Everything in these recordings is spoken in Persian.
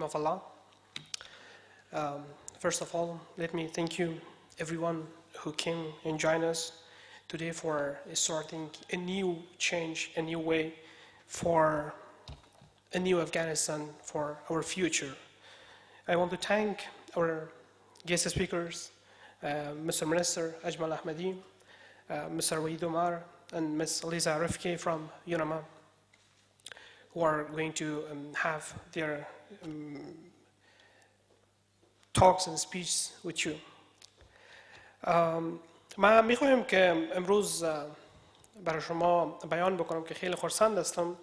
of Allah. First of all, let me thank you, everyone who came and joined us today for starting a new change, a new way for a new Afghanistan for our future. I want to thank our guest speakers, Mr. Minister Ejmel Ahmadi, Mr. Wahid and Ms. Liza ریفکی from Yunama, who are going to have their talks and speeches with you. من میخوایم که امروز برای شما بیان بکنم که خیلی خرسند هستم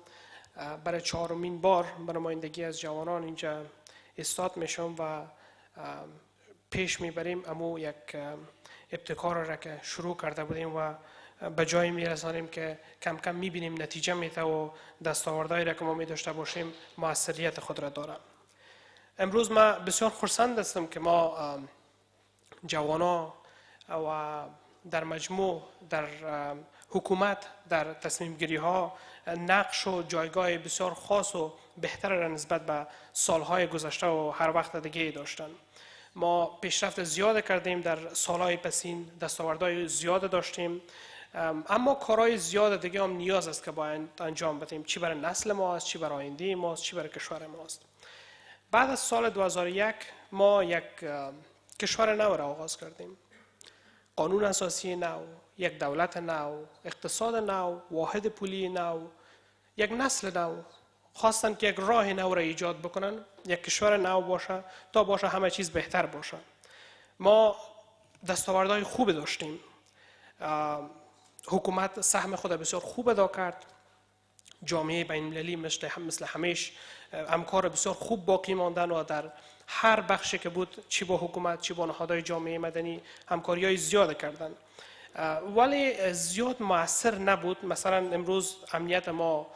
برای 4مین بار به نمایندگی از جوانان اینجا استاد میشم و پیش میبریم اما یک ابتکار را که شروع کرده بودیم و به جایی میرسانیم که کم کم میبینیم نتیجه میده و دستاوردهایی را که ما میداشته باشیم موثریت خود را داره. امروز من بسیار خرسند هستم که ما جوانا و در مجموع در حکومت در تصمیم گیری ها نقش و جایگاه بسیار خاص و بهتر را نسبت به سالهای گذشته و هر وقت دیگه داشتن. ما پیشرفت زیاد کردیم در سالهای پسین، دستاوردهای زیاد داشتیم، اما کارهای زیاد دیگه هم نیاز است که باید انجام بدیم، چی برای نسل ما است، چی برای آینده ما است، چی برای کشور ما است. بعد از سال 2001 ما یک کشور نو را آغاز کردیم. قانون اساسی نو، یک دولت نو، اقتصاد نو، واحد پولی نو، یک نسل نو. خواستن که یک راه نو را ایجاد بکنن، یک کشور نو باشه تا باشه همه چیز بهتر باشه. ما دستاوردهای خوب داشتیم. حکومت سهم خود بسیار خوب ادا کرد. جامعه بین المللی مثل همیشه همکار بسیار خوب باقی ماندن و در هر بخشی که بود، چی با حکومت چی با نهادهای جامعه مدنی همکاری‌های زیاد کردن، ولی زیاد مؤثر نبود. مثلا امروز امنیت ما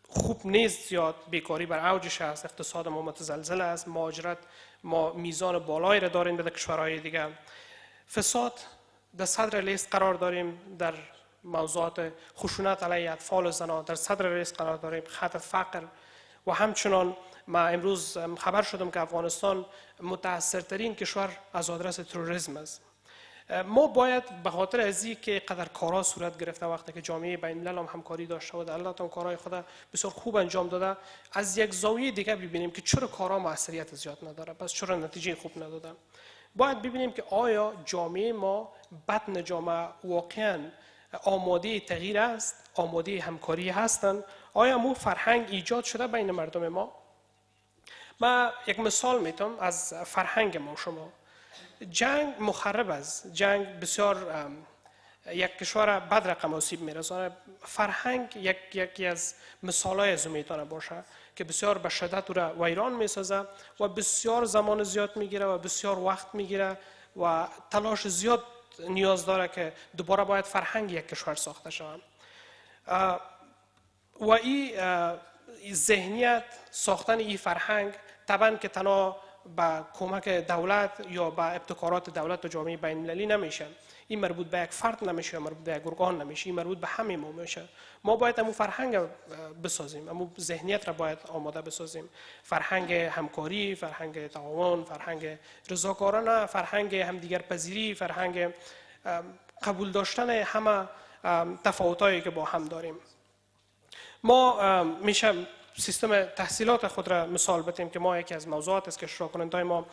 خوب نیست، زیاد بیکاری بر اوجش است، اقتصاد ما متزلزل است، مهاجرت ما میزان بالایی را داریم به کشورهای دیگه، فساد در صدر لیست قرار داریم، در موضوعات خشونت علیه اطفال و زنان در صدر لیست قرار داریم، خط فقر و همچنان ما امروز خبر شدم که افغانستان متاثرترین کشور از آدرس تروریسم است. ما باید به خاطر ازی که قدر کارا صورت گرفته وقتی که جامعه بین الملل هم همکاری داشته و در الله تا کارهای خود بسیار خوب انجام داده، از یک زاویه دیگه ببینیم که چرا کارا موثریت زیاد نداره، پس چرا نتیجه خوب نداده. باید ببینیم که آیا جامعه ما، بطن جامعه واقعا آماده تغییر است، آماده همکاری هستند، آیا مو فرهنگ ایجاد شده بین مردم ما. من یک مثال میتونم از فرهنگ ما. شما جنگ مخرب است، جنگ بسیار یک کشور بد رقم آسیب میرسانه. فرهنگ یکی از مثالای از میتونه باشه که بسیار به شدت او را ویران میسازه و بسیار زمان زیاد میگیره و بسیار وقت میگیره و تلاش زیاد نیاز داره که دوباره باید فرهنگ یک کشور ساخته شود. و این ذهنیت ساختن این فرهنگ طبعا که تنها با کمک دولت یا با ابتکارات دولت و جامعه بین المللی نمیشه. این مربوط به یک فرد نمیشه، مربوط به یک ارگان نمیشه، این مربوط به همه ما میشه. ما باید همون فرهنگ بسازیم، همون ذهنیت را باید آماده بسازیم. فرهنگ همکاری، فرهنگ تعاون، فرهنگ رضاکارانه، فرهنگ همدیگر پذیری، فرهنگ قبول داشتن همه تفاوتایی که با هم داریم. ما میشه سیستم تحصیلات خود را مثال بتیم که ما یکی از موضوعات است که اشتراک کنندگان ما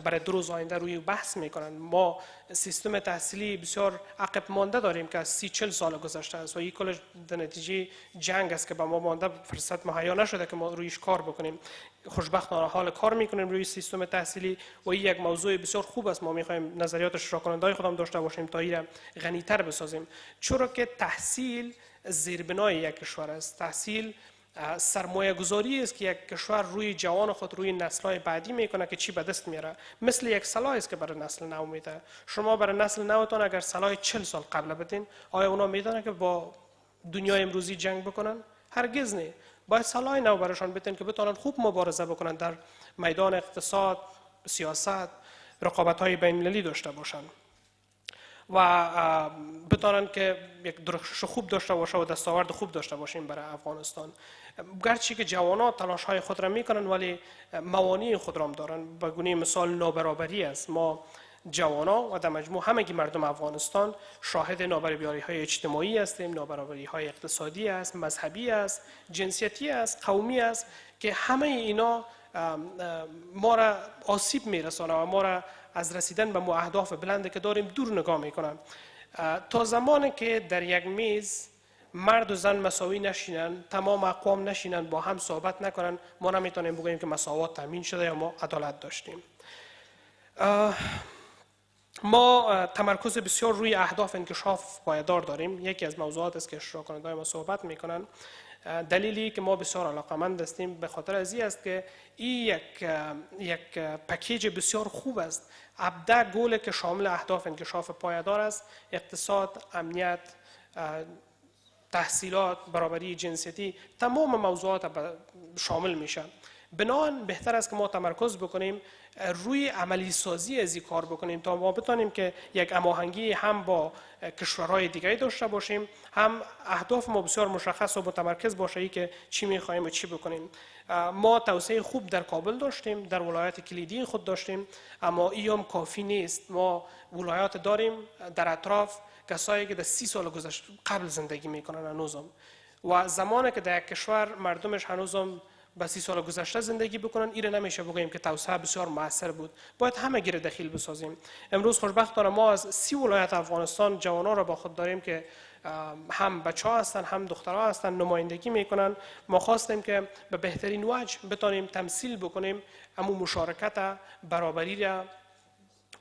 برای 2 روز آینده روی بحث میکنند. ما سیستم تحصیلی بسیار عقب مانده داریم که از 30-40 سال گذشته است و این کلش در نتیجه جنگ است که با ما مانده، فرصت مهیا نشده که ما رویش کار بکنیم. خوشبختانه حال کار میکنیم روی سیستم تحصیلی و این یک موضوع بسیار خوب است. ما میخوایم نظریات اشتراک کنندگان خودم داشته باشیم تا این غنی‌تر بسازیم، چرا که تحصیل زیربنای یک کشور است. تحصیل سرمایه گذاری است که یک کشور روی جوان خود، روی نسل‌های بعدی میکنه که چی به دست میاره. مثل یک سلاح است که برای نسل نو میده. شما برای نسل نوتان اگر سلاح 40 سال قبل بدین، آیا اونا میدونن که با دنیای امروزی جنگ بکنن؟ هرگز نه. باید سلاح نو براشون بدین که بتونن خوب مبارزه بکنن در میدان اقتصاد، سیاست، رقابت‌های بین المللی داشته باشن. و بتونن که یک درخشش خوب داشته باشه و دستاورد خوب داشته باشیم برای افغانستان. گرچه که جوانان تلاش های خود را میکنن ولی موانع خود را هم دارن. به گونه مثال نابرابری است. ما جوانان و در مجموع همگی مردم افغانستان شاهد نابرابری های اجتماعی هستیم، نابرابری های اقتصادی است، مذهبی است، جنسیتی است، قومی است که همه اینا ما را آسیب میرسانه و ما را از رسیدن به اهداف بلندی که داریم دور نگاه میکنن. تا زمانی که در یک میز مرد و زن مساوی نشینن، تمام اقوام نشینن، با هم صحبت نکنن، ما نمیتونیم بگوییم که مساوات تامین شده یا ما عدالت داشتیم. ما تمرکز بسیار روی اهداف انکشاف پایدار داریم. یکی از موضوعات است که اشتراک کنندگان ما صحبت میکنن. دلیلی که ما بسیار علاقمند هستیم به خاطر ازی است که این یک پکیج بسیار خوب است. 17 گل که شامل اهداف انکشاف پایدار است: اقتصاد، امنیت، تحصیلات، برابری جنسیتی، تمام موضوعات شامل میشن. بنابراین بهتر است که ما تمرکز بکنیم روی عملی سازی از این کار بکنیم تا ما بتونیم که یک هماهنگی هم با کشورهای دیگری داشته باشیم، هم اهداف ما بسیار مشخص و متمرکز باشه که چی میخوایم و چی بکنیم. ما توسعه خوب در کابل داشتیم، در ولایات کلیدی خود داشتیم، اما این کافی نیست. ما ولایات داریم در اطراف، کسایی که در 30 سال گذشته قبل زندگی میکنن هنوزم، و زمانی که در یک کشور مردمش هنوزم به 30 سال گذشته زندگی بکنن، ایره نمیشه بگوییم که توسعه بسیار موثر بود. باید همه گیر دخیل بسازیم. امروز خوشبختانه ما از 30 ولایت افغانستان جوانان را با خود داریم که هم بچه‌ها هستن هم دخترها هستن، نمایندگی میکنن. ما خواستیم که به بهترین وجه بتونیم تمثیل بکنیم امو مشارکت، برابری را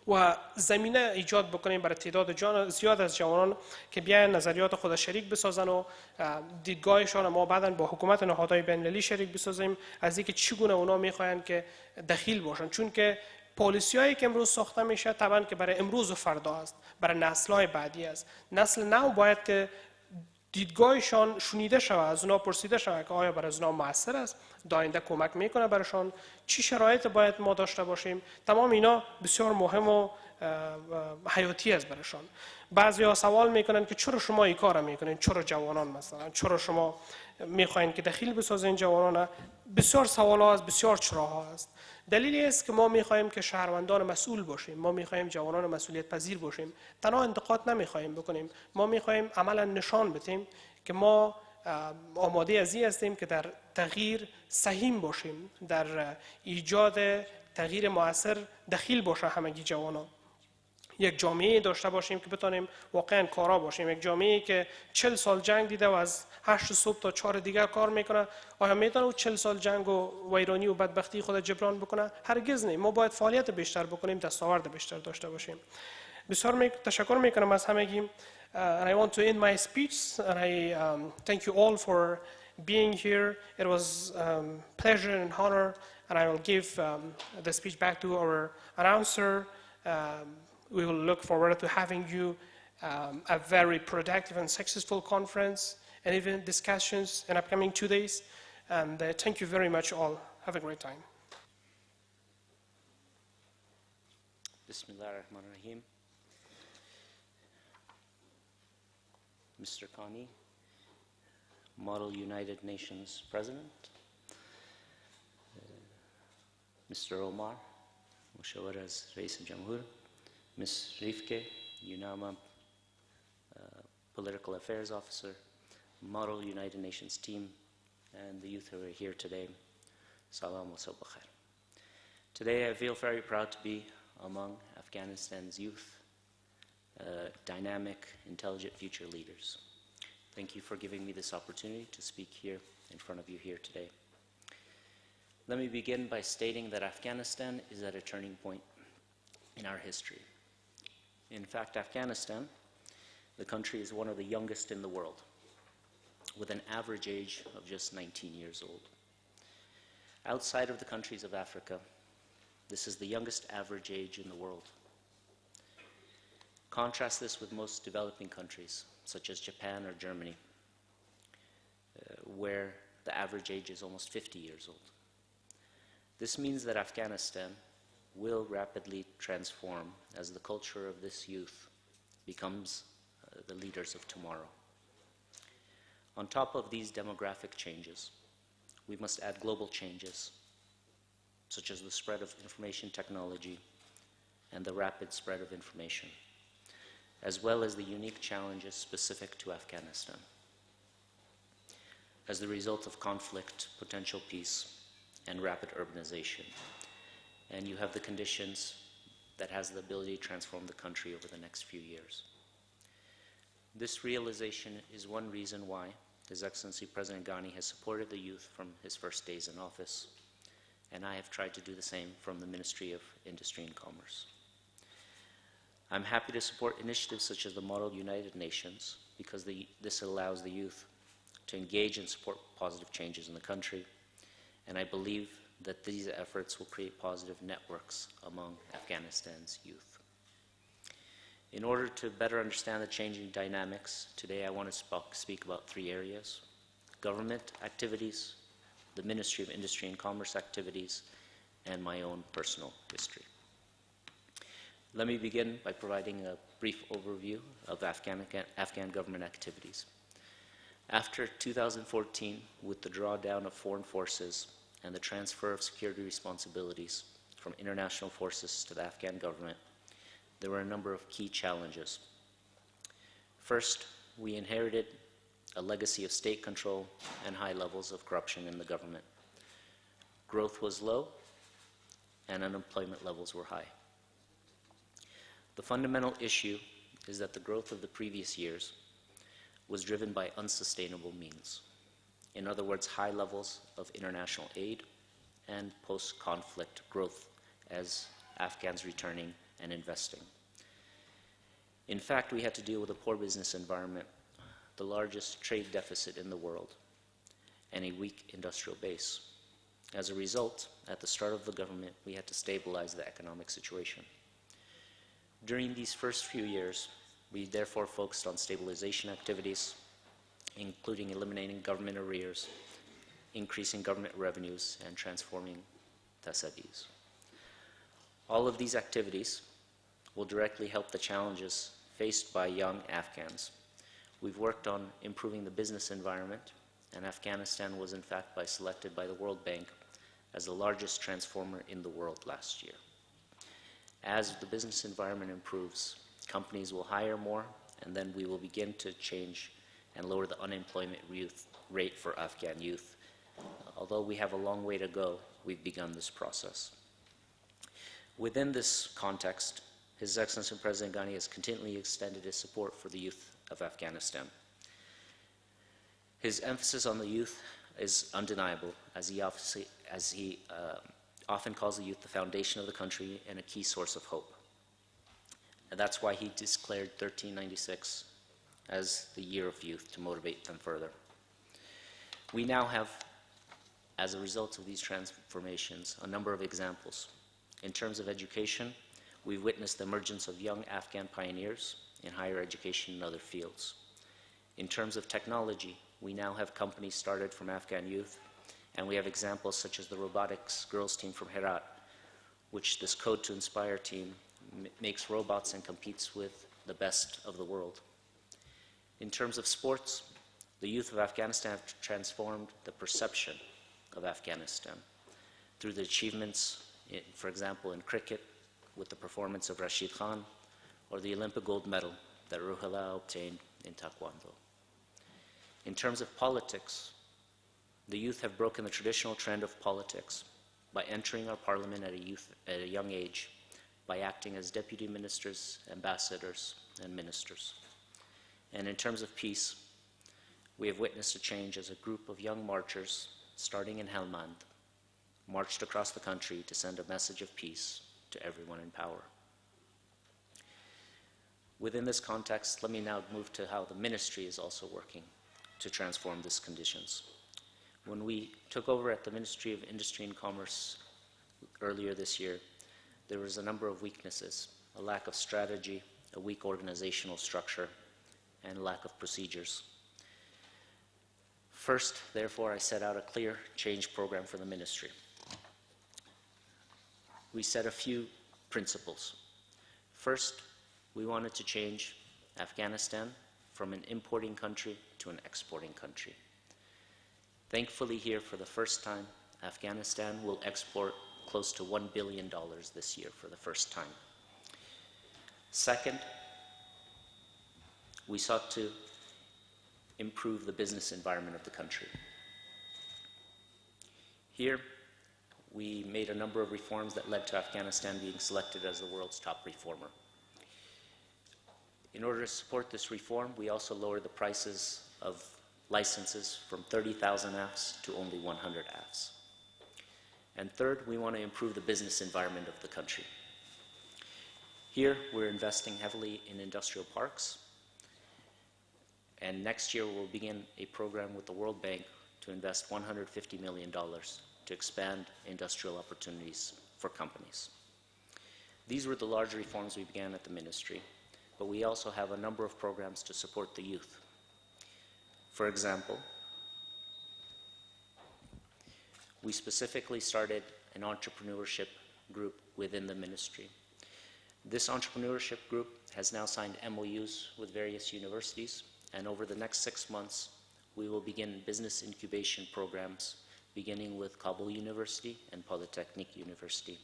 و زمینه ایجاد بکنیم برای تعداد زیاد از جوانان که بیاین نظریات خود شریک بسازن و دیدگاهشان ما بعداً با حکومت نهادهای بین‌المللی شریک بسازیم از اینکه چگونه اونا میخواین که دخیل باشن. چون که پالیسی‌هایی که امروز ساخته میشه طبعاً که برای امروز و فردا است، برای نسل‌های بعدی است. نسل نو باید که دیدگاهشان شنیده شود، از اونا پرسیده شود که آیا برای اونا موثر است، داینده کمک میکنه برایشان، چی شرایط باید ما داشته باشیم. تمام اینا بسیار مهم و حیاتی است برایشان. بعضیا سوال میکنن که چرا شما این کارو میکنین، چرا جوانان مثلا، چرا شما میخواین که دخیل بسازین جوانان؟ بسیار سوال‌ها است، بسیار چراها است. دلیلی است که ما میخوایم که شهروندان مسئول باشیم، ما میخوایم جوانان مسئولیت پذیر باشیم، تنها انتقاد نمیخوایم بکنیم، ما میخوایم عملا نشان بدیم که ما آماده از این هستیم که در تغییر سهیم باشیم، در ایجاد تغییر مؤثر دخیل باشه همگی جوانان. یک جامعه داشته باشیم که بتونیم واقعا کارا باشیم. یک جامعه که 40 سال جنگ دیده و از 8 صبح تا 4 دیگر کار میکنه، آیا میتونه او 40 سال جنگ و ویرانی و بدبختی خود جبران بکنه؟ هرگز نه. ما باید فعالیت بیشتر بکنیم، دستاورد بیشتر داشته باشیم. بسیار تشکر میکنم از همگی. And I want to end my speech and I thank you all for being here. It was pleasure and honor, and I will give the speech back to our announcer. We will look forward to having you a very productive and successful conference and even discussions in upcoming 2 days. And thank you very much all. Have a great time. Bismillah ar-Rahman ar-Rahim. Mr. Khani, Model United Nations President, Mr. Omar, مشاور از رییس جمهور, Ms. ریفکی, یوناما, Political Affairs Officer, Model United Nations Team, and the youth who are here today. Salam wa sabah khair. Today I feel very proud to be among Afghanistan's youth, dynamic, intelligent future leaders. Thank you for giving me this opportunity to speak here in front of you here today. Let me begin by stating that Afghanistan is at a turning point in our history. In fact, Afghanistan, the country, is one of the youngest in the world, with an average age of just 19 years old. Outside of the countries of Africa, this is the youngest average age in the world. Contrast this with most developing countries, such as Japan or Germany, where the average age is almost 50 years old. This means that Afghanistan will rapidly transform as the culture of this youth becomes the leaders of tomorrow. On top of these demographic changes, we must add global changes, such as the spread of information technology and the rapid spread of information, as well as the unique challenges specific to Afghanistan. As the result of conflict, potential peace, and rapid urbanization, and you have the conditions that has the ability to transform the country over the next few years. This realization is one reason why His Excellency President Ghani has supported the youth from his first days in office, and I have tried to do the same from the Ministry of Industry and Commerce. I'm happy to support initiatives such as the Model United Nations because this allows the youth to engage and support positive changes in the country, and I believe that these efforts will create positive networks among Afghanistan's youth. In order to better understand the changing dynamics, today I want to speak about three areas: government activities, the Ministry of Industry and Commerce activities, and my own personal history. Let me begin by providing a brief overview of Afghan government activities. After 2014, with the drawdown of foreign forces and the transfer of security responsibilities from international forces to the Afghan government, there were a number of key challenges. First, we inherited a legacy of state control and high levels of corruption in the government. Growth was low, and unemployment levels were high. The fundamental issue is that the growth of the previous years was driven by unsustainable means. In other words, high levels of international aid and post-conflict growth as Afghans returning and investing. In fact, we had to deal with a poor business environment, the largest trade deficit in the world, and a weak industrial base. As a result, at the start of the government, we had to stabilize the economic situation. During these first few years, we therefore focused on stabilization activities, including eliminating government arrears, increasing government revenues, and transforming tasadis. All of these activities will directly help the challenges faced by young Afghans. We've worked on improving the business environment, and Afghanistan was in fact selected by the World Bank as the largest transformer in the world last year. As the business environment improves, companies will hire more, and then we will begin to change and lower the unemployment rate for Afghan youth. Although we have a long way to go, we've begun this process. Within this context, His Excellency President Ghani has continually extended his support for the youth of Afghanistan. His emphasis on the youth is undeniable, as he often calls the youth the foundation of the country and a key source of hope. And that's why he declared 1396 as the year of youth to motivate them further. We now have, as a result of these transformations, a number of examples. In terms of education, we've witnessed the emergence of young Afghan pioneers in higher education and other fields. In terms of technology, we now have companies started from Afghan youth, and we have examples such as the robotics girls team from Herat, which this Code to Inspire team makes robots and competes with the best of the world. In terms of sports, the youth of Afghanistan have transformed the perception of Afghanistan through the achievements, for example, in cricket, with the performance of Rashid Khan, or the Olympic gold medal that Ruhullah obtained in Taekwondo. In terms of politics, the youth have broken the traditional trend of politics by entering our parliament at a young age, by acting as deputy ministers, ambassadors, and ministers. And in terms of peace, we have witnessed a change as a group of young marchers, starting in Helmand, marched across the country to send a message of peace to everyone in power. Within this context, let me now move to how the ministry is also working to transform these conditions. When we took over at the Ministry of Industry and Commerce earlier this year, there was a number of weaknesses: a lack of strategy, a weak organizational structure, and lack of procedures. First, therefore, I set out a clear change program for the ministry. We set a few principles. First, we wanted to change Afghanistan from an importing country to an exporting country. Thankfully here, for the first time, Afghanistan will export close to $1 billion this year for the first time. Second, we sought to improve the business environment of the country. Here, we made a number of reforms that led to Afghanistan being selected as the world's top reformer. In order to support this reform, we also lowered the prices of licenses from 30,000 AFs to only 100 AFs. And third, we want to improve the business environment of the country. Here, we're investing heavily in industrial parks. And next year, we'll begin a program with the World Bank to invest $150 million to expand industrial opportunities for companies. These were the large reforms we began at the ministry, but we also have a number of programs to support the youth. For example, we specifically started an entrepreneurship group within the ministry. This entrepreneurship group has now signed MOUs with various universities, and over the next 6 months, we will begin business incubation programs, beginning with Kabul University and Polytechnic University.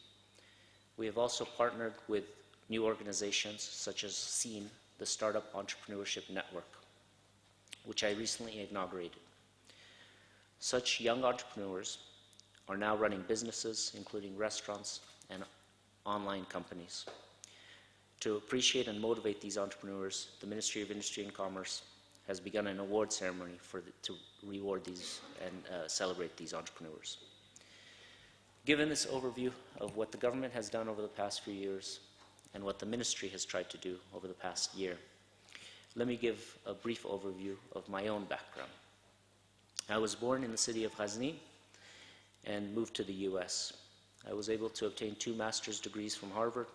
We have also partnered with new organizations such as SEEN, the Startup Entrepreneurship Network, which I recently inaugurated. Such young entrepreneurs are now running businesses, including restaurants and online companies. To appreciate and motivate these entrepreneurs, the Ministry of Industry and Commerce has begun an award ceremony to reward these and celebrate these entrepreneurs. Given this overview of what the government has done over the past few years and what the ministry has tried to do over the past year, let me give a brief overview of my own background. I was born in the city of Ghazni and moved to the US. I was able to obtain 2 master's degrees from Harvard,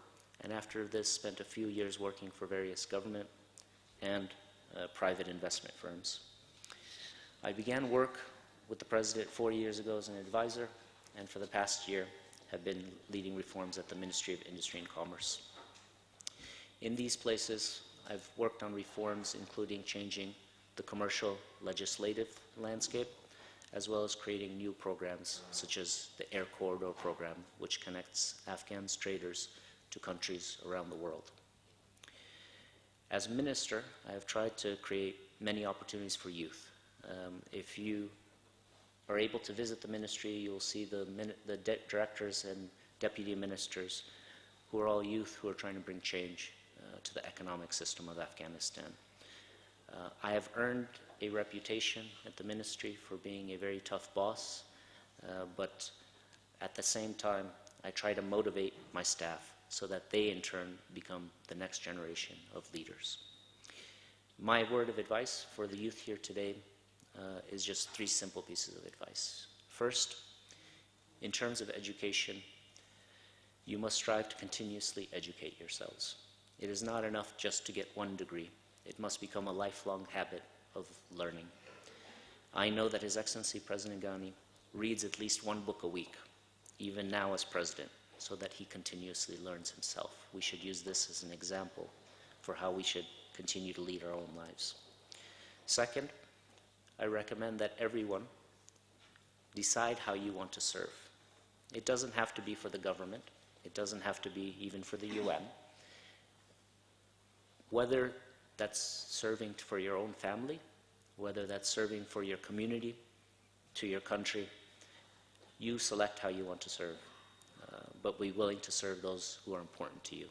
and after this spent a few years working for various government and private investment firms. I began work with the president 4 years ago as an advisor, and for the past year have been leading reforms at the Ministry of Industry and Commerce. In these places, I've worked on reforms including changing the commercial legislative landscape, as well as creating new programs such as the Air Corridor program, which connects Afghan traders to countries around the world. As minister, I have tried to create many opportunities for youth. If you are able to visit the ministry, you'll see the directors and deputy ministers who are all youth who are trying to bring change to the economic system of Afghanistan. I have earned a reputation at the ministry for being a very tough boss, but at the same time, I try to motivate my staff so that they in turn become the next generation of leaders. My word of advice for the youth here today is just 3 simple pieces of advice. First, in terms of education, you must strive to continuously educate yourselves. It is not enough just to get 1 degree. It must become a lifelong habit of learning. I know that His Excellency President Ghani reads at least 1 book a week, even now as president, so that he continuously learns himself. We should use this as an example for how we should continue to lead our own lives. Second, I recommend that everyone decide how you want to serve. It doesn't have to be for the government. It doesn't have to be even for the UN. Whether that's serving for your own family, whether that's serving for your community, to your country, you select how you want to serve, but be willing to serve those who are important to you.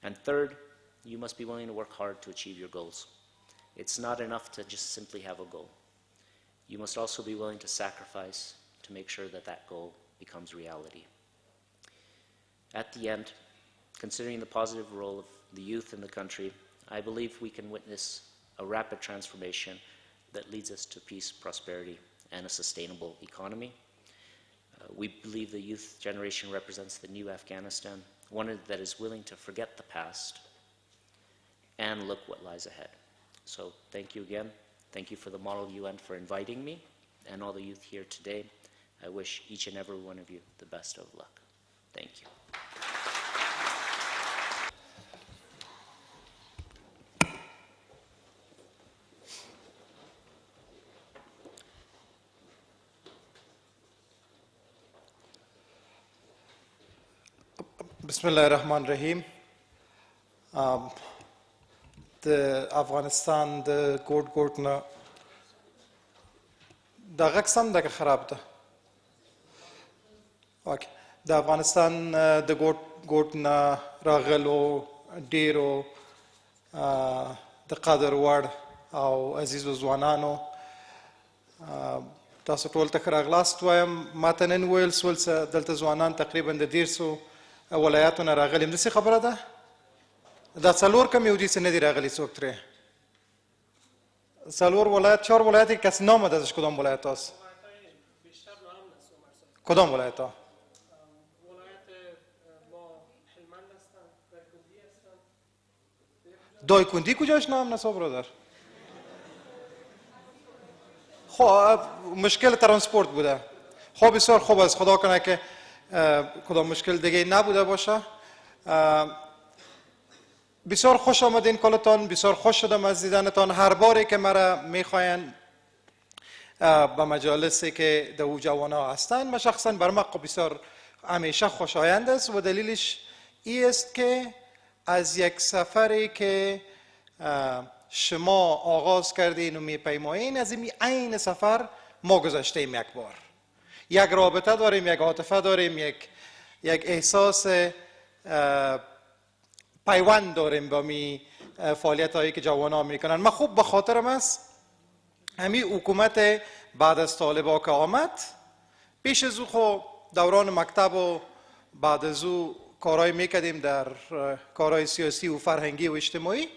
And third, you must be willing to work hard to achieve your goals. It's not enough to just simply have a goal. You must also be willing to sacrifice to make sure that that goal becomes reality. At the end, considering the positive role of the youth in the country, I believe we can witness a rapid transformation that leads us to peace, prosperity, and a sustainable economy. We believe the youth generation represents the new Afghanistan, one that is willing to forget the past and look what lies ahead. So thank you again. Thank you for the Model UN for inviting me and all the youth here today. I wish each and every one of you the best of luck. Thank you. بسم الله الرحمن الرحیم. د افغانستان د ګوټ نه دا غږ سم ده که خراب ده؟ اوکې. د افغانستان د ګوټ نه راغلو ډیرو د قدر وړ او عزیزو ځوانانو، تاسو ټول ته ښه راغلاست وایم. ما ته نن ویل سول څه دلته ځوانان تقریبا د 150 ولایاتو نه راغلي. همداسې خبره ده؟ دا 4 کم یو دي چې نه دي راغلي څوک ترې؟ 4 ولایت 4 ولایت کسی نام ده ازش کدام ولایت هست؟ کدام ولایت ها؟ دایکندی کجاش نام نسا برادر؟ خب مشکل ترانسپورت بوده. خب بسیار خوب است، خدا کنه که کدام مشکل دیگه نبوده باشه. بسیار خوش آمدین کلتان، بسیار خوش شدم از دیدنتان. هر باری که مرا میخواین به مجالسی که دو جوانا هستن، من شخصا بر من بسیار همیشه خوشایند است و دلیلش این است که از یک سفری که شما آغاز کردین و میپیمایین، از این عین سفر ما گذاشتیم یک بار. یک رابطه داریم، یک عاطفه داریم، یک احساس پیوند داریم با می فعالیت هایی که جوانان میکنن. من خوب به خاطرم است همین حکومت بعد از طالبا که آمد، پیش از او خب دوران مکتب و بعد از او کارهای میکردیم در کارهای سیاسی و فرهنگی و اجتماعی،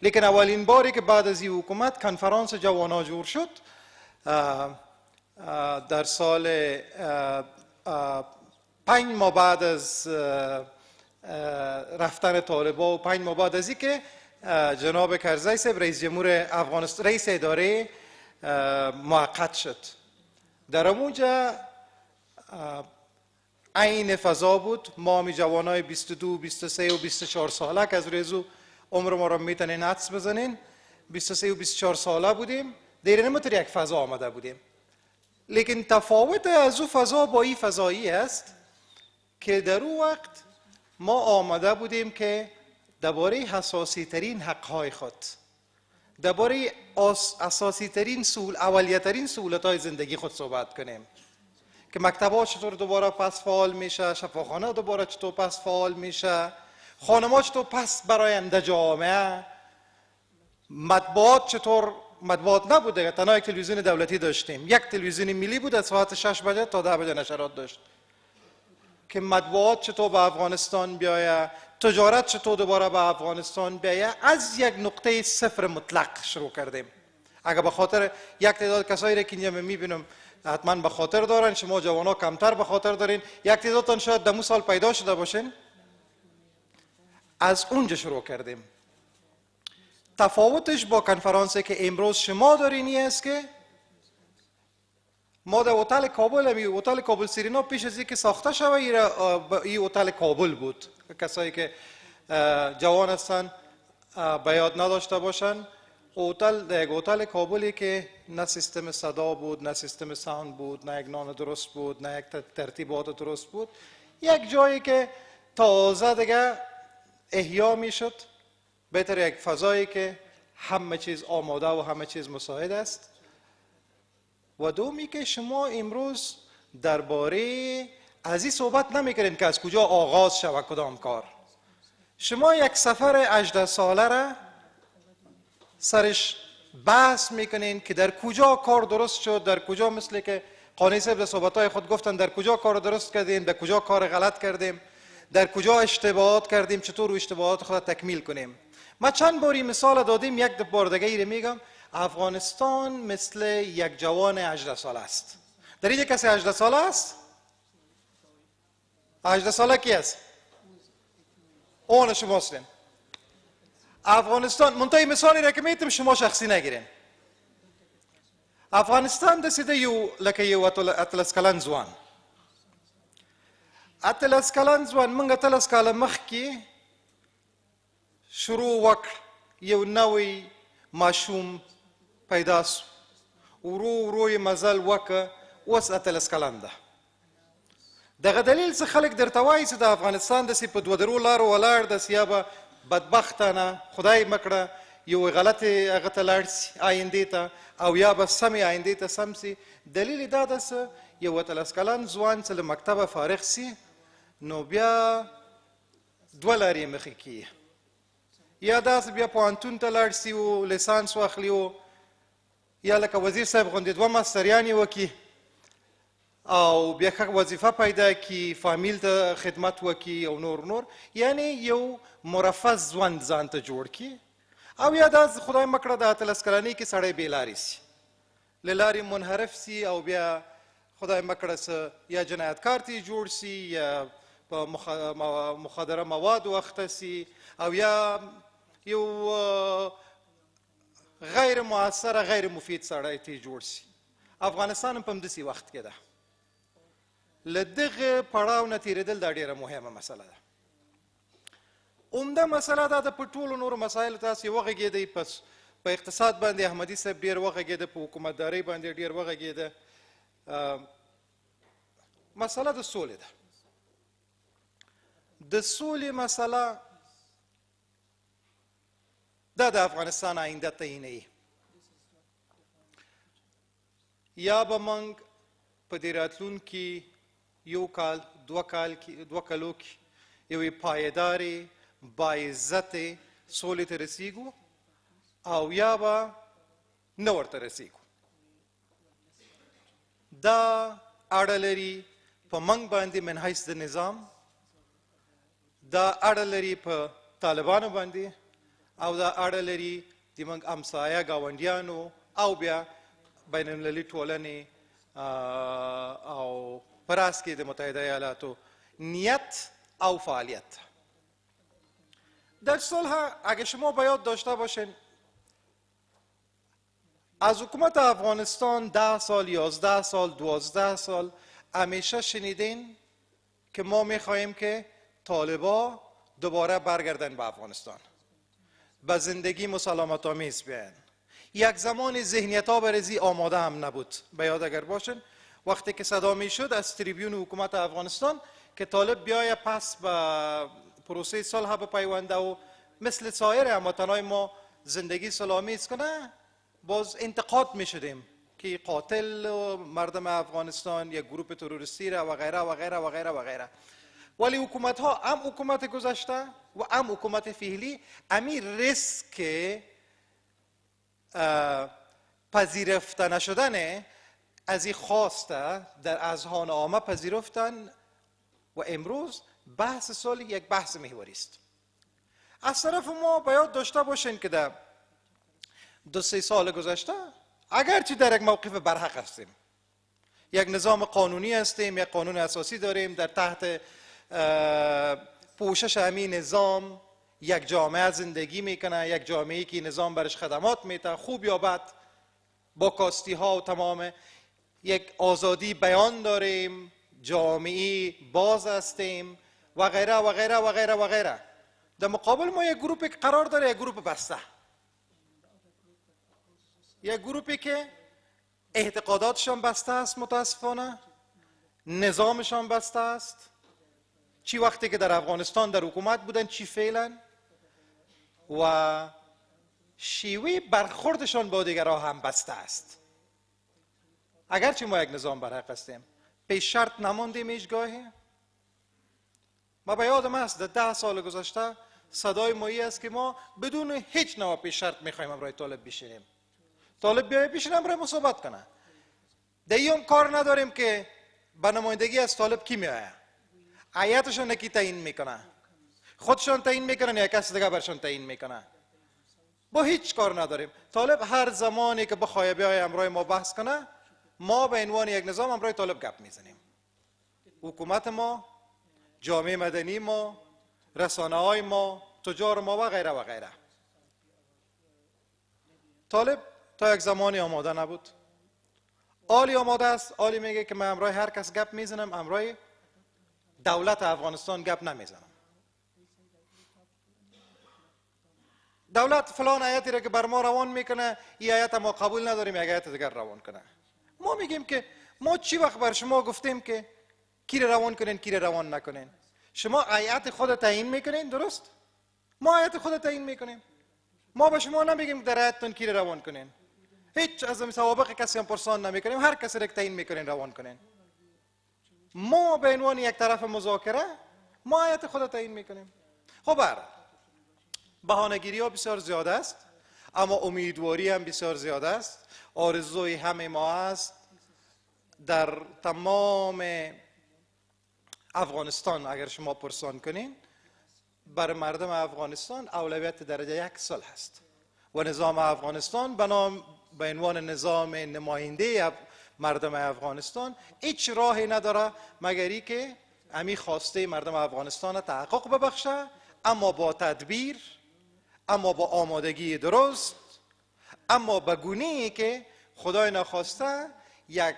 لیکن اولین باری که بعد از این حکومت کنفرانس جوانا جور شد در سال 5 ماه بعد از رفتن طالبا و 5 ماه بعد از این که جناب کرزی صاحب رئیس جمهور افغانستان رئیس اداره موقت شد، در اونجا عین فضا بود. ما می جوانای 22 23 و 24 ساله که از روزو عمر ما را میتونین حدس بزنین، 23 و 24 ساله بودیم، دیره نمیتونی یک فضا آمده بودیم. لیکن تفاوت از او فضا با این فضایی است که در اون وقت ما آمده بودیم که درباره حساسی ترین حقهای خود، درباره اساسی ترین اولیه ترین سهولت‌های زندگی خود صحبت کنیم، که مکتب‌ها چطور دوباره پس فعال میشه، شفاخانه دوباره چطور پس فعال میشه، خانم‌ها چطور پس براینده جامعه، مطبوعات چطور، مطبوعات نبوده، تنها یک تلویزیون دولتی داشتیم، یک تلویزیون ملی بود از ساعت 6 بجه تا 10 بجه نشرات داشت، که مطبوعات چطور به افغانستان بیایه، تجارت چطور دوباره به افغانستان بیایه. از یک نقطه صفر مطلق شروع کردیم. اگر به خاطر یک تعداد کسایی را که اینجا میبینم حتما به خاطر دارن، شما جوانا کمتر به خاطر دارین، یک تعدادتان شاید دمو سال پیدا شده باشین، از اونجا شروع کردیم. تفاوتش با کنفرانسی که امروز شما دارین این است که ما در هتل کابل، هتل کابل سیرینا پیش از اینکه ساخته شوه این هتل کابل بود. کسایی که جوان هستن به یاد نداشته باشن، هتل کابلی که نه سیستم صدا بود، نه سیستم ساوند بود، نه یک نان درست بود، نه یک ترتیبات درست بود، یک جایی که تازه دیگه احیا میشد، بهتر یک فضایی که همه چیز آماده و همه چیز مساعد است. و دومی که شما امروز درباره از این صحبت نمیکنین که از کجا آغاز شود کدام کار. شما یک سفر 18 ساله را سرش بحث میکنین که در کجا کار درست شد، در کجا، مثل که قانی صاحب در صحبتهای خود گفتن، در کجا کار درست کردیم، در کجا کار غلط کردیم، در کجا اشتباهات کردیم، چطور اشتباهات خود تکمیل کنیم. ما چند باری مثال دادیم، یک بار دیگه ای میگم. افغانستان مثل یک جوان 18 ساله است. در اینجا کسی 18 ساله است؟ 18 ساله کی است؟ اون شماست. افغانستان منتهی مثالی را که میتونم شما شخصی نگیرین. افغانستان دسیده لکه یو اتلس کلن ځوان. اتلس کلن ځوان موږ اتلس کاله مخکې شروع وکړ، یو نوی ماشوم پیدا سو، ورو ورو یې مزل وکړه، اوس اتلس کلن ده. دغه دلیل څه خلک درته وایي چې د افغانستان داسې په دوه درو لارو ولاړ داسې یا به بدبختانه خدای مکړه یو غلطې هغه ته لاړ سي آیندې ته او یا به سمې آیندې ته سم سي. دلیل یې دا ده چې یو 18 کلن ځوان چې له مکتبه فارغ سي نو بیا دوه لارې مخې کیږي، یا داسې بیا پوهنتون ته لاړ سي او لیسانس واخلي او یا لکه وزیر صاحب غوندې 2 ماستریانې وکړي او بیا ښه وظیفه پیدا کړي، فامیل ته خدمت وکړي او نور، یعنی یو مرفز ژوند ځان ته جوړ کړي. او یا دا خدای مکړه د 18 کلنۍ کې سړی بې لارې سي، له لارې منحرف سي او بیا خدای مکړه څه یا جنایتکار ته جوړ سي یا په مخدره موادو اخته سي او یا یو غیر مؤثره غیر مفید سړی ته جوړ سي. افغانستان هم په همداسې وخت کې ده. له دغه پړاو نه تېرېدل دا ډېره مهمه مسله ده. عمده مسله دا ده په ټولو نورو مسایلو تاسې وغږېدئ، پس په اقتصاد باندې احمدي صاحب ډېر وغږېده، په حکومتدارۍ باندې ډېر وغږېده. مسله د سولې ده. د سولې مسله دا د افغانستان آینده تعیینوي. یا به موږ په دې راتلونکي یو کال 2 کالو کې یوې پایدارې باعزتې سولې ته رسیږو او یا به نه ورته رسیږو. دا اړه لري په موږ باندې من حیث د نظام، دا اړه لري په طالبانو باندې او دا اړه لري د موږ همسایه ګاونډیانو او بیا بین المللي ټولنې او په راس کې د متحده ایالاتو نیت او فعالیت. در صلح اگه شما باید داشته باشین از حکومت افغانستان 10 سال 11 سال 12 سال همیشه شنیدین که ما میخواهیم که طالبا دوباره برگردن به افغانستان، به زندگی مسالمت آمیز بیاین. یک زمان ذهنیت ها برزی آماده هم نبود. به یاد اگر باشین وقتی که صدا می شد از تریبیون حکومت افغانستان که طالب بیاید پس به پروسه صلح بپیونده و مثل سایر هموطنای ما زندگی صلح‌آمیز کنه، باز انتقاد می شدیم که قاتل مردم افغانستان یک گروه تروریستی را و غیره و غیره و غیره و غیره. ولی حکومت ها هم حکومت گذشته و هم حکومت فعلی امی ریسک پذیرفته نشدن از این خواسته در اذهان عامه پذیرفتن و امروز بحث صلح یک بحث محوری است. از طرف ما باید داشته باشین که در 2-3 سال گذشته اگرچه در یک موقف برحق هستیم، یک نظام قانونی هستیم، یک قانون اساسی داریم، در تحت پوشش همین نظام یک جامعه زندگی میکنه، یک جامعه‌ای که نظام برش خدمات میده، خوب یا بد، با کاستی ها و تمام، یک آزادی بیان داریم، جامعه باز هستیم و غیره و غیره و غیره و غیره. در مقابل ما یک گروپی که قرار داره، یک گروپ بسته، یک گروپی که اعتقاداتشان بسته است، متاسفانه نظامشان بسته است، چی وقتی که در افغانستان در حکومت بودن چی فعلا، و شیوه برخوردشان با دیگرها هم بسته است. اگرچه ما یک نظام برحق هستیم، پیش شرط نماندیم هیچگاهی. ما به یادم است در 10 سال گذشته صدای مایی است که ما بدون هیچ نوع پیش شرط میخوایم امروی طالب بشینیم. طالب بیای بشینه امروی مصاحبت کنه. دیگه کار نداریم که به نمایندگی از طالب کی میآید، هیئتشون کی تعیین میکنه، خودشون تعیین میکنن یا کسی دیگه برشون تعیین میکنه. با هیچ کار نداریم. طالب هر زمانی که بخواد بیای امروی ما بحث کنه، ما به عنوان یک نظام امروی طالب گپ میزنیم. حکومت ما، جامعه مدنی ما، رسانه های ما، تجار ما و غیره و غیره. طالب تا یک زمانی آماده نبود. آلی آماده است. آلی میگه که من امروی هر کس گپ میزنم، امروی دولت افغانستان گپ نمیزنم. دولت فلان هیئتی را که بر ما روان میکنه، این هیئت ما قبول نداریم، یک هیئت دیگر روان کنه. ما میگیم که ما چی وقت بر شما گفتیم که کی را روان کنین کی را روان نکنین. شما هیئت خود تعیین میکنین، درست؟ ما هیئت خود تعیین میکنیم. ما به شما نمیگیم در هیئتتون کی را روان کنین. هیچ از این سوابق کسی هم پرسان نمیکنیم، هر کسی را تعیین میکنین روان کنین. ما به عنوان یک طرف مذاکره ما هیئت خود تعیین میکنیم. خب بهانه‌گیری ها بسیار زیاده است، اما امیدواری هم بسیار زیاده است. آرزوی همه ما است در تمام افغانستان اگر شما پرسان کنین، بر مردم افغانستان اولویت درجه 1 صلح است و نظام افغانستان به عنوان نظام نماینده مردم افغانستان هیچ راهی نداره مگر که امی خواسته مردم افغانستان تحقق ببخشه، اما با تدبیر، اما با آمادگی درست، اما به گونه‌ای که خدای نخواسته یک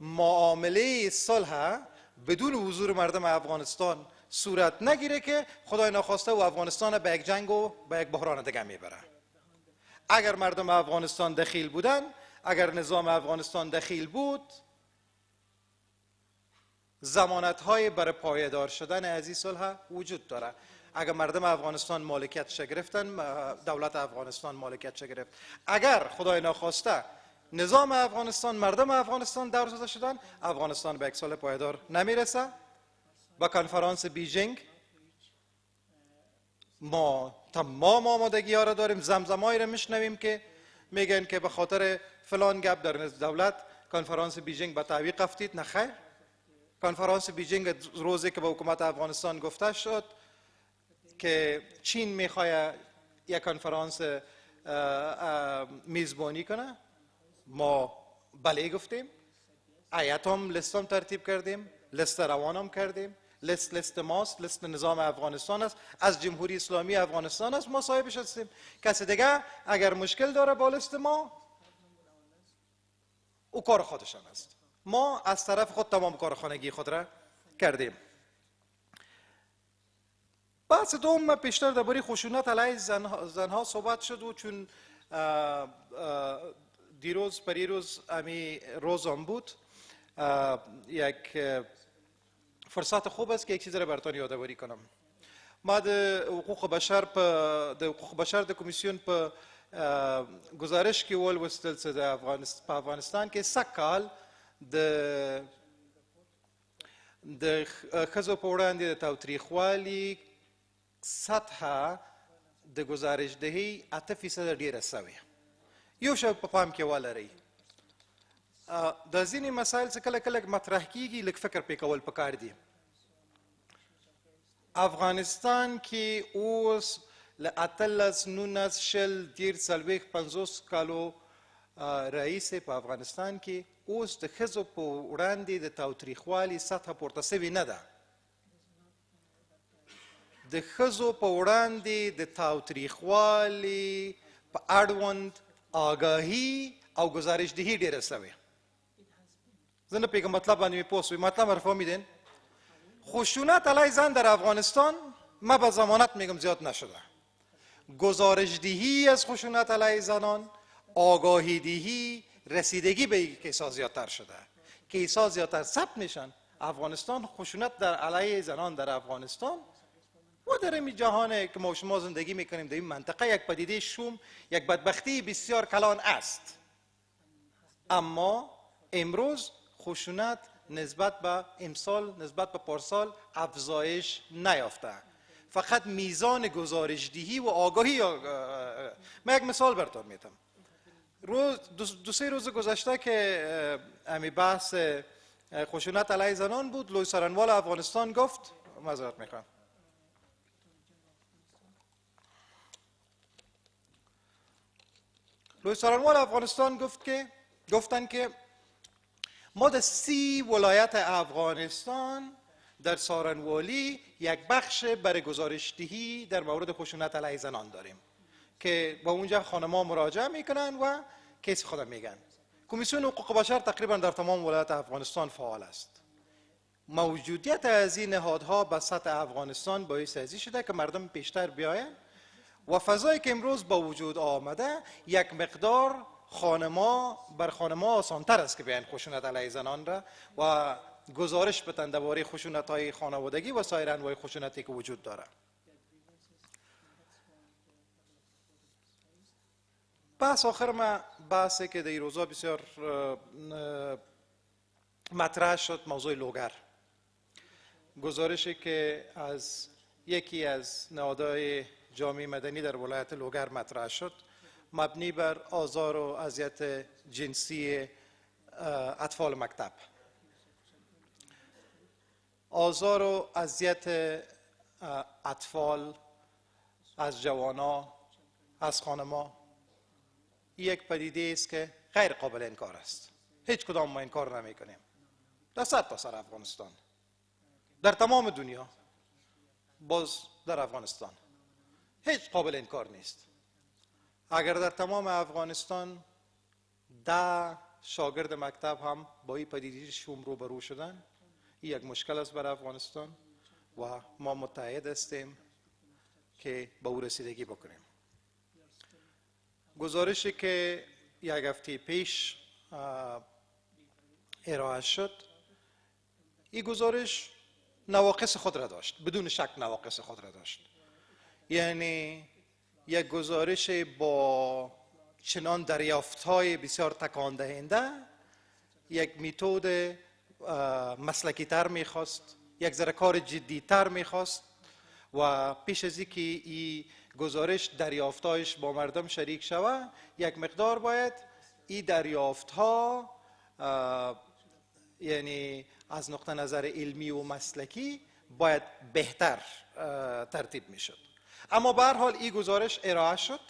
معامله صلح بدون حضور مردم افغانستان صورت نگیره که خدای نخواسته و افغانستان به یک جنگ و به یک بحران دیگه میبره. اگر مردم افغانستان دخیل بودن، اگر نظام افغانستان دخیل بود، ضمانت‌های برای پایدار شدن از این صلح وجود داره. اگر مردم افغانستان مالکیتش گرفتن، دولت افغانستان مالکیتش گرفت. اگر خدای نخواسته نظام افغانستان، مردم افغانستان دور زده شدن، افغانستان به یک صلح پایدار نمیرسه. با کنفرانس بیجینگ ما تمام آمادگی ها را داریم. زمزمایی را میشنویم که میگن که به خاطر فلان گپ در دولت کنفرانس بیجینگ به تعویق افتید. نه خیر، کنفرانس بیجینگ روزی که به حکومت افغانستان گفته شد که چین میخواد یک کنفرانس میزبانی کنه، ما بله گفتیم. هیئت هم لیست هم ترتیب کردیم، لیست روان هم کردیم. لیست ماست، لیست نظام افغانستان است، از جمهوری اسلامی افغانستان است، ما صاحبش هستیم. کسی دیگه اگر مشکل داره با لیست ما، او کار خودشان است. ما از طرف خود تمام کار خانگی خود را کردیم. بحث دوم پیشتر درباره خشونت علیه زنها صحبت شد و چون دیروز پریروز امی روزم بود، یک فرصت خوب است که یک چیز را براتون یادآوری کنم. ما د حقوق بشر د کمیسیون په گزارش کې ولوستل چې په افغانستان کې سږ کال د ښځو په وړاندې د تاوتریخوالي سطحه د گزارشدهي 8% ډیره سوې. یو شی په پام کې ولرئ، دا ځینې مسایل چې کله کله مطرح کیږي لږ فکر پې کول پکار دي. افغانستان کې اوس له 18 19 شل دیر څلوېښت 50 کالو رئیس په افغانستان کې اوس د ښځو په وړاندې د تاوتریخوالي سطحه پورته سوې نه ده. د ښځو په وړاندې د تاوتریخوالي په اړوند آگاهی او گزارشدهی ډیره سوې. زه نه پیږم مطلب باندې مې پوه شوئ. مطلب را فهمیدین؟ خشونت علیه زن در افغانستان ما به ضمانت میگم زیاد نشده. گزارشدهی از خشونت علیه زنان، آگاهی دهی، رسیدگی به کیسا زیادتر شده. کیسا زیادتر ثبت میشن. افغانستان خشونت در علیه زنان در افغانستان و در این جهان که ما شما زندگی میکنیم در این منطقه یک پدیده شوم، یک بدبختی بسیار کلان است. اما امروز خشونت نسبت به امسال، نسبت به پارسال افزایش نیافته. فقط میزان گزارشدهی و آگاهی. من یک مثال براتون میدم. دو سه روز گذشته که امی بحث خشونت علیه زنان بود، لوی سرنوال افغانستان گفت، معذرت میخوام، لوی سرنوال افغانستان گفتن که ما در 30 ولایت افغانستان در سارنوالی یک بخش برای گزارشدهی در مورد خشونت علیه زنان داریم که با اونجا خانم‌ها مراجعه میکنن و کیس خود میگن. کمیسیون حقوق بشر تقریبا در تمام ولایت افغانستان فعال است. موجودیت از این نهادها به سطح افغانستان باعث ازی شده که مردم بیشتر بیاین و فضایی که امروز با وجود آمده یک مقدار بر خانما آسانتر است که بیان خشونت علیه زنان را و گزارش بدن درباره خشونت‌های خانوادگی و سایر انواع خشونتی که وجود داره. بحث آخر ما بحثی که در این روزا بسیار مطرح شد، موضوع لوگر. گزارشی که از یکی از نهادهای جامعه مدنی در ولایت لوگر مطرح شد، مبنی بر آزار و اذیت جنسی اطفال مکتب. آزار و اذیت اطفال از جوانا، از خانما، یک پدیده است که غیر قابل انکار است. هیچ کدام ما انکار نمی کنیم. در سرتاسر افغانستان، در تمام دنیا، باز در افغانستان هیچ قابل انکار نیست. اگر در تمام افغانستان 10 شاگرد مکتب هم با این پدیده شوم روبرو شدن، این یک مشکل است برای افغانستان و ما متحد هستیم که به او رسیدگی بکنیم. گزارشی که یک هفته پیش ارائه شد، این گزارش نواقص خود را داشت، بدون شک نواقص خود را داشت. یعنی یک گزارش با چنان دریافت‌های بسیار تکان دهنده، یک متد مسلکی تر میخواست، یک ذره کار جدی تر میخواست و پیش از اینکه این گزارش دریافت‌هایش با مردم شریک شود، یک مقدار باید این دریافت‌ها یعنی از نقطه نظر علمی و مسلکی باید بهتر ترتیب میشد. اما به هر حال این گزارش ارائه شد.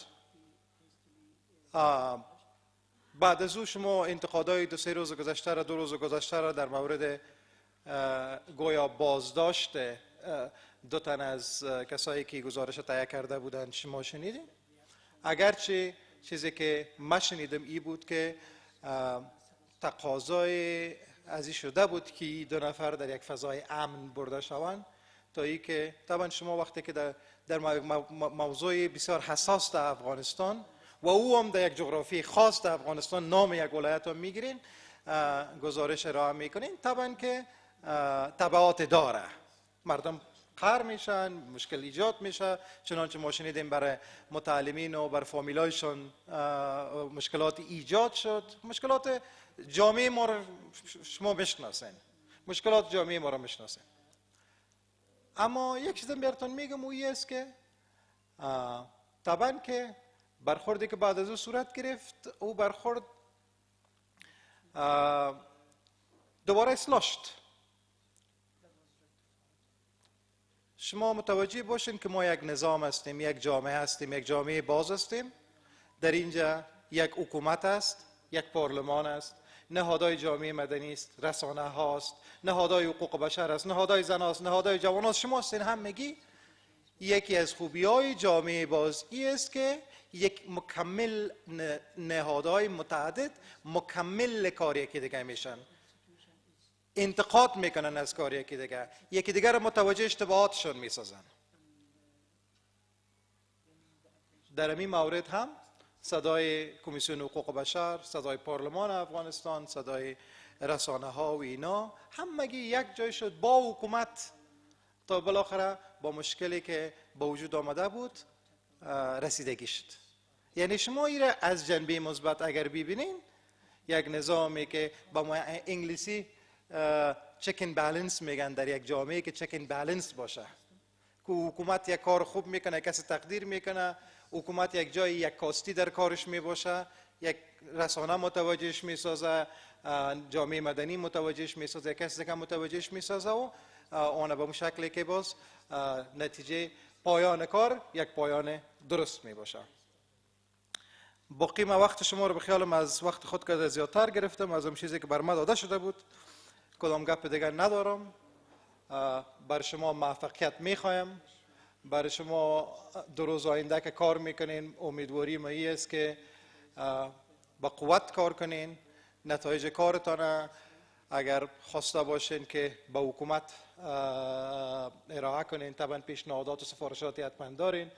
بعد از او شما انتقادهای 2-3 روز گذشته را 2 روز گذشته را در مورد گویا بازداشت 2 تن از کسایی که گزارش تهیه کرده بودند شما شنیدید. اگرچه چیزی که من شنیدم این بود که تقاضای از این شده بود که 2 نفر در یک فضای امن برده شوند، تا ای که طبعا شما وقتی که در موضوع بسیار حساس در افغانستان و او هم در یک جغرافی خاص در افغانستان نام یک ولایت رو میگیرین، گزارش ارائه میکنین، طبعا که تبعات داره، مردم قهر میشن، مشکل ایجاد میشه. چنانچه ما شنیدیم برای متعلمین و بر فامیلایشون مشکلات ایجاد شد. مشکلات جامعه ما رو شما میشناسین، مشکلات جامعه ما رو میشناسین. اما یک چیزم براتون میگم، او است که طبعا که برخوردی که بعد از او صورت گرفت، او برخورد دوباره اصلاح شد. شما متوجه باشین که ما یک نظام هستیم، یک جامعه هستیم، یک جامعه باز هستیم. در اینجا یک حکومت است، یک پارلمان است، نهادهای جامعه مدنی است، رسانه هاست، نهادهای حقوق بشر است، نهادهای زن است، نهادهای جوان است. شما هستین هم میگی یکی از خوبی های جامعه بازی است که یک مکمل نهادهای متعدد مکمل کاری که دیگه میشن، انتقاد میکنن از کاری که دیگه، یکی دیگر رو متوجه اشتباهاتشون میسازن. در این مورد هم صدای کمیسیون حقوق بشر، صدای پارلمان افغانستان، صدای رسانه ها و اینا همگی یک جای شد با حکومت تا بالاخره با مشکلی که با وجود آمده بود رسیدگی شد. یعنی شما ایره از جنبه مثبت اگر ببینین، یک نظامی که با ما انگلیسی چکن بالانس میگن، در یک جامعه که چکن بالانس باشه، که حکومت یک کار خوب میکنه کسی تقدیر میکنه، حکومت یک جای یک کاستی در کارش میباشه، یک رسانه متوجهش میسازه، جامعه مدنی متوجهش میسازه، کسی که متوجهش میسازه و آن به اون شکلی که باز نتیجه پایان کار یک پایان درست میباشه. باقی ما وقت شما رو به خیالم از وقت خود که زیادتر گرفتم، از اون چیزی که بر من داده شده بود کدام گپ دیگر ندارم. بر شما موفقیت میخوایم، برای شما 2 روز آینده که کار میکنین امیدواری ما است که با قوت کار کنین. نتایج کارتان اگر خواسته باشین که با حکومت ارائه کنین، طبعا پیشنهادات و سفارشاتی حتما دارین،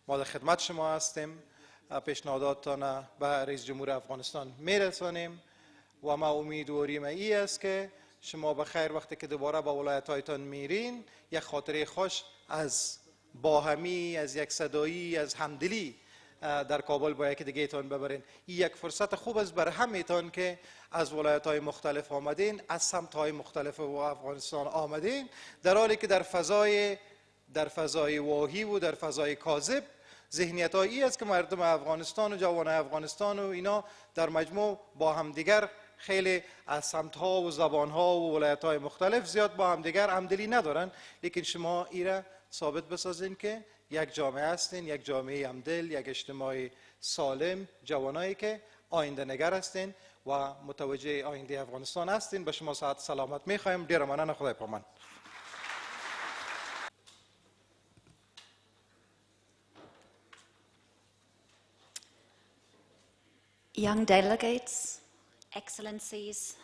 ما در خدمت شما هستیم. پیشنهاداتتان به رئیس جمهور افغانستان میرسانیم و ما امیدواری ما است که شما بخیر وقتی که دوباره با ولایت‌هایتان میرین یک خاطره خوش از باهمی، از یک صدایی، از همدلی در کابل با یکی دیگه تان ببرین. این یک فرصت خوب است برای همه‌تان که از ولایت‌های مختلف آمدین، از سمت‌های مختلف و افغانستان آمدین، در حالی که در فضای واهی و در فضای کاذب ذهنیت‌هایی است که مردم افغانستان و جوان افغانستان و اینا در مجموع با همدیگر خیلی از سمت‌ها و زبان‌ها و ولایت‌های مختلف زیاد با همدیگر همدلی ندارن، لیکن شما ایرا ثابت بسازین که یک جامعه هستین، یک جامعه همدل، یک اجتماع سالم، جوانایی که آینده نگر هستین و متوجه آینده افغانستان هستین. به شما صحت سلامت می‌خوایم. ډیر مننه. خدای پامان. Young delegates, excellencies,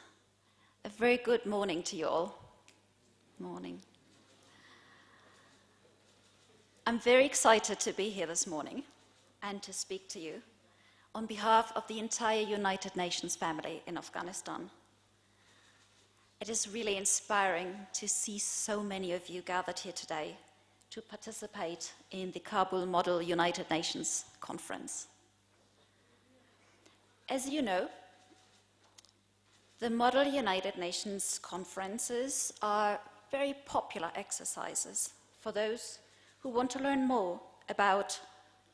a very good morning to you all. Morning. I'm very excited to be here this morning and to speak to you on behalf of the entire United Nations family in Afghanistan. It is really inspiring to see so many of you gathered here today to participate in the Kabul Model United Nations Conference. As you know, the Model United Nations conferences are very popular exercises for those who want to learn more about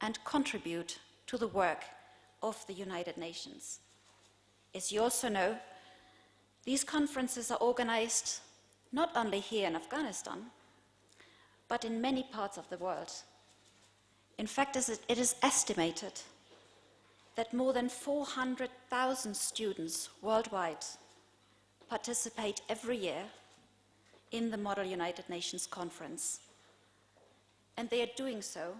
and contribute to the work of the United Nations. As you also know, these conferences are organized not only here in Afghanistan, but in many parts of the world. In fact, it is estimated that more than 400,000 students worldwide participate every year in the Model United Nations Conference. And they are doing so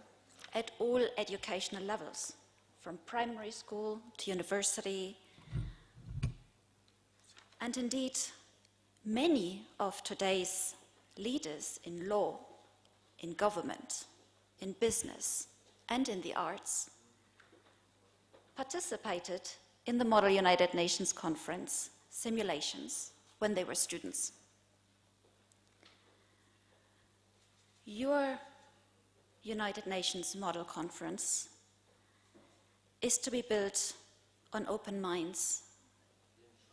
at all educational levels, from primary school to university. And indeed, many of today's leaders in law, in government, in business, and in the arts participated in the Model United Nations Conference simulations when they were students. Your United Nations Model Conference is to be built on open minds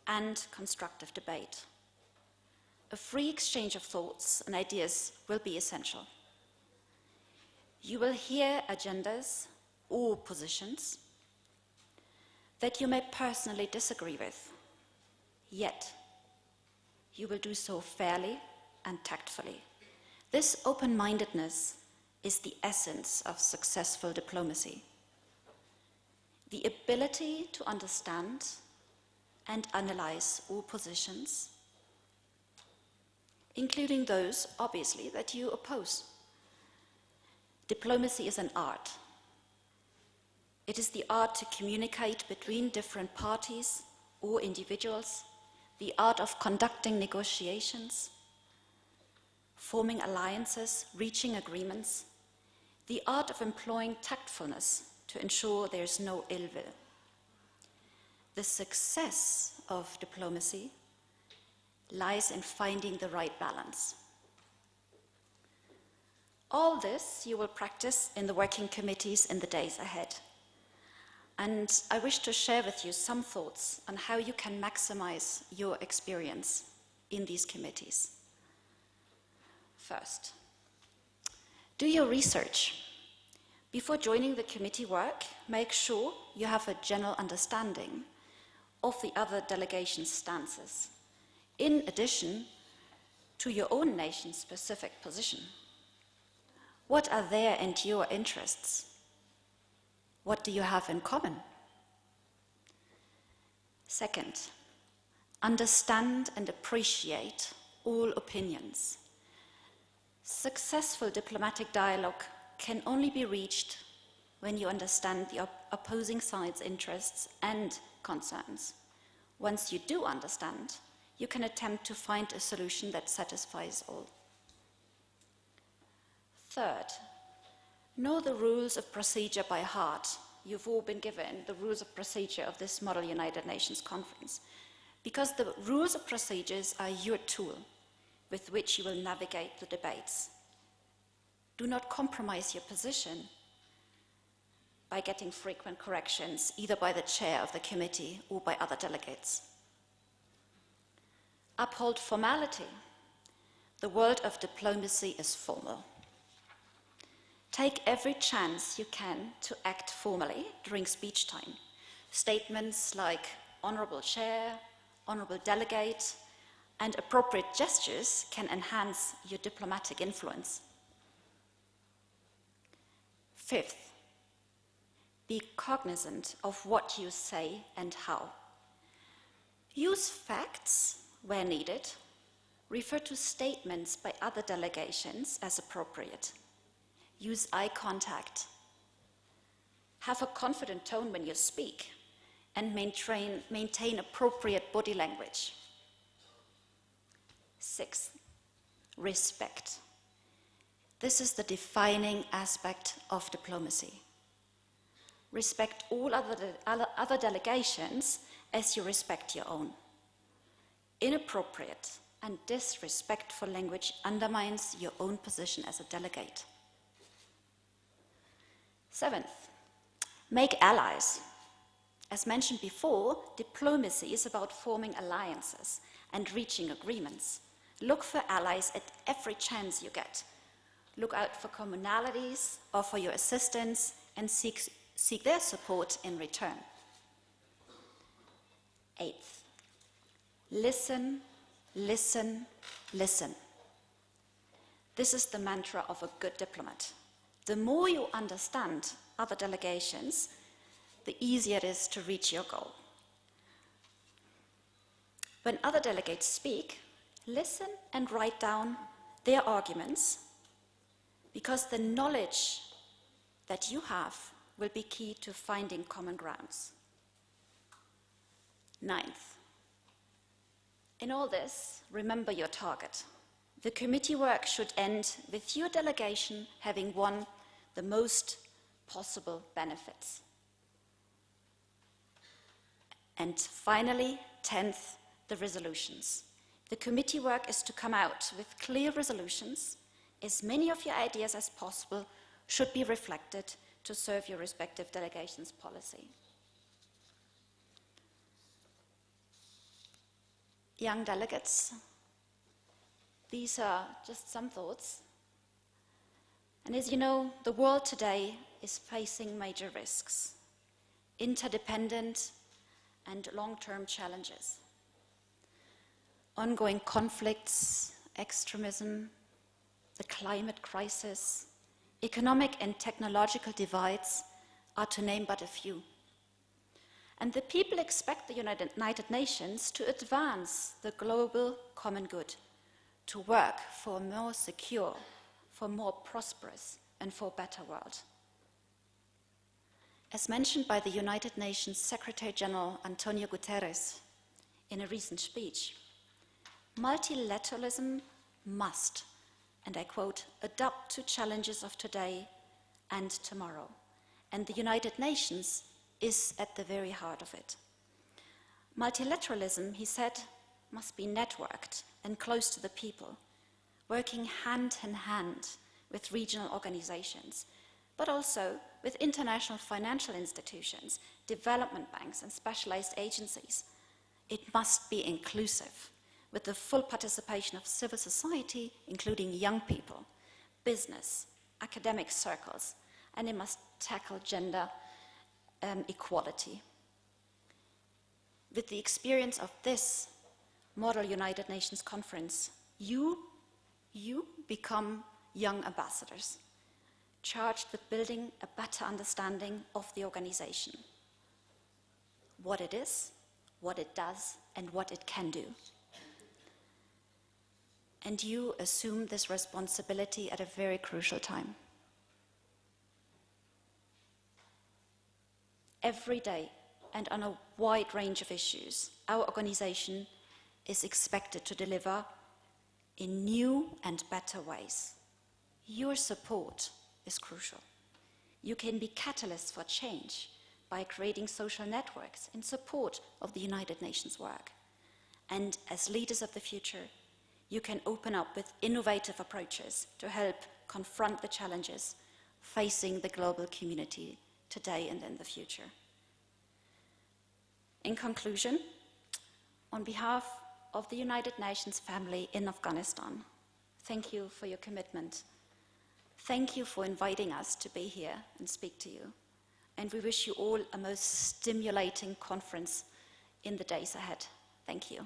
and constructive debate. A free exchange of thoughts and ideas will be essential. You will hear agendas or positions that you may personally disagree with, yet you will do so fairly and tactfully. This open-mindedness is the essence of successful diplomacy. The ability to understand and analyze all positions, including those, obviously, that you oppose. Diplomacy is an art. It is the art to communicate between different parties or individuals, the art of conducting negotiations, forming alliances, reaching agreements, the art of employing tactfulness to ensure there is no ill will. The success of diplomacy lies in finding the right balance. All this you will practice in the working committees in the days ahead. And I wish to share with you some thoughts on how you can maximize your experience in these committees. First, do your research. Before joining the committee work, make sure you have a general understanding of the other delegation stances, in addition to your own nation's specific position. What are their and your interests? What do you have in common? Second, understand and appreciate all opinions. Successful diplomatic dialogue can only be reached when you understand the opposing side's interests and concerns. Once you do understand, you can attempt to find a solution that satisfies all. Third, know the rules of procedure by heart. You've all been given the rules of procedure of this Model United Nations Conference. because the rules of procedures are your tool with which you will navigate the debates. Do not compromise your position by getting frequent corrections, either by the chair of the committee or by other delegates. Uphold formality. The world of diplomacy is formal. Take every chance you can to act formally during speech time. Statements like honorable chair, honorable delegate, and appropriate gestures can enhance your diplomatic influence. Fifth, be cognizant of what you say and how. Use facts where needed. Refer to statements by other delegations as appropriate. Use eye contact. Have a confident tone when you speak, and maintain appropriate body language. Sixth, respect. This is the defining aspect of diplomacy. Respect all other delegations as you respect your own. Inappropriate and disrespectful language undermines your own position as a delegate. Seventh, make allies. As mentioned before, diplomacy is about forming alliances and reaching agreements. Look for allies at every chance you get. Look out for commonalities, offer your assistance, and seek their support in return. Eighth, listen, listen, listen. This is the mantra of a good diplomat. The more you understand other delegations, the easier it is to reach your goal. When other delegates speak, listen and write down their arguments, because the knowledge that you have will be key to finding common grounds. Ninth, in all this, remember your target. The committee work should end with your delegation having won the most possible benefits. And finally, 10th, the resolutions. The committee work is to come out with clear resolutions. As many of your ideas as possible should be reflected to serve your respective delegations' policy. Young delegates, these are just some thoughts. And as you know, the world today is facing major risks, interdependent and long-term challenges. Ongoing conflicts, extremism, the climate crisis, economic and technological divides are to name but a few. And the people expect the United Nations to advance the global common good, to work for a more secure, for a more prosperous, and for a better world. As mentioned by the United Nations Secretary General Antonio Guterres in a recent speech, multilateralism must, and I quote, adapt to challenges of today and tomorrow. And the United Nations is at the very heart of it. Multilateralism, he said, must be networked and close to the people, working hand in hand with regional organizations, but also with international financial institutions, development banks, and specialized agencies. It must be inclusive, with the full participation of civil society, including young people, business, academic circles, and it must tackle gender equality. With the experience of this Model United Nations Conference, you become young ambassadors, charged with building a better understanding of the organization, what it is, what it does, and what it can do. And you assume this responsibility at a very crucial time. Every day, and on a wide range of issues, our organization is expected to deliver in new and better ways. Your support is crucial. You can be catalysts for change by creating social networks in support of the United Nations work. And as leaders of the future, you can open up with innovative approaches to help confront the challenges facing the global community today and in the future. In conclusion, on behalf of the United Nations family in Afghanistan, thank you for your commitment. Thank you for inviting us to be here and speak to you. And we wish you all a most stimulating conference in the days ahead. Thank you.